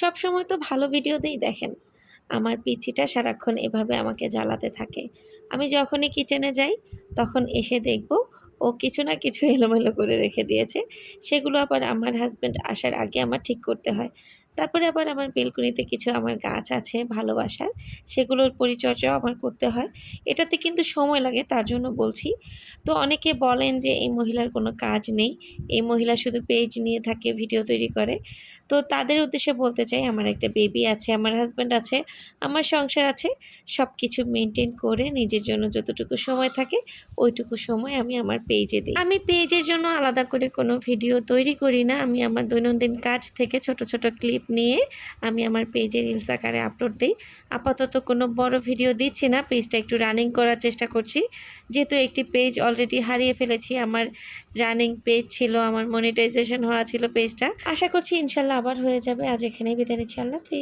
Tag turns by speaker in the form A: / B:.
A: সবসময় তো ভালো ভিডিওতেই দেখেন। আমার পিচ্চিটা সারাক্ষণ এভাবে আমাকে জ্বালাতে থাকে। আমি যখনই কিচেনে যাই তখন এসে দেখব ও কিছু না কিছু এলোমেলো করে রেখে দিয়েছে। সেগুলো আবার আমার হাসব্যান্ড আসার আগে আমার ঠিক করতে হয়। তারপরে আবার আমার বেলকনিতে কিছু আমার গাছ আছে ভালোবাসার, সেগুলোর পরিচর্যাও আমার করতে হয়। এটাতে কিন্তু সময় লাগে, তার জন্য বলছি। তো অনেকে বলেন যে এই মহিলার কোনো কাজ নেই। এই মহিলা শুধু পেজ নিয়ে থাকে, ভিডিও তৈরি করে। তো তাদের উদ্দেশ্যে বলতে চাই, আমার একটা বেবি আছে, আমার হাসব্যান্ড আছে, আমার সংসার আছে। সবকিছু মেইনটেইন করে নিজের জন্য যতটুকু সময় থাকে ওইটুকু সময় আমি আমার পেজে দিই। আমি পেজের জন্য আলাদা করে কোনো ভিডিও তৈরি করি না। আমি আমার দৈনন্দিন কাজ থেকে ছোট, ছোট ক্লিপ নিয়ে আমি আমার পেজে রিলস আকারে আপলোড দিই। আপাতত কোনো বড় ভিডিও দিচ্ছি না। পেজটা একটু রানিং করার চেষ্টা করছি। যেহেতু একটি পেজ অলরেডি হারিয়ে ফেলেছি। আমার রানিং পেজ ছিল, আমার মনিটাইজেশন হওয়া ছিল পেজটা। আশা করছি ইনশাআল্লাহ আবার হয়ে যাবে। আজ এখানেই বিদায় নিচ্ছি। আল্লাহ হাফেজ।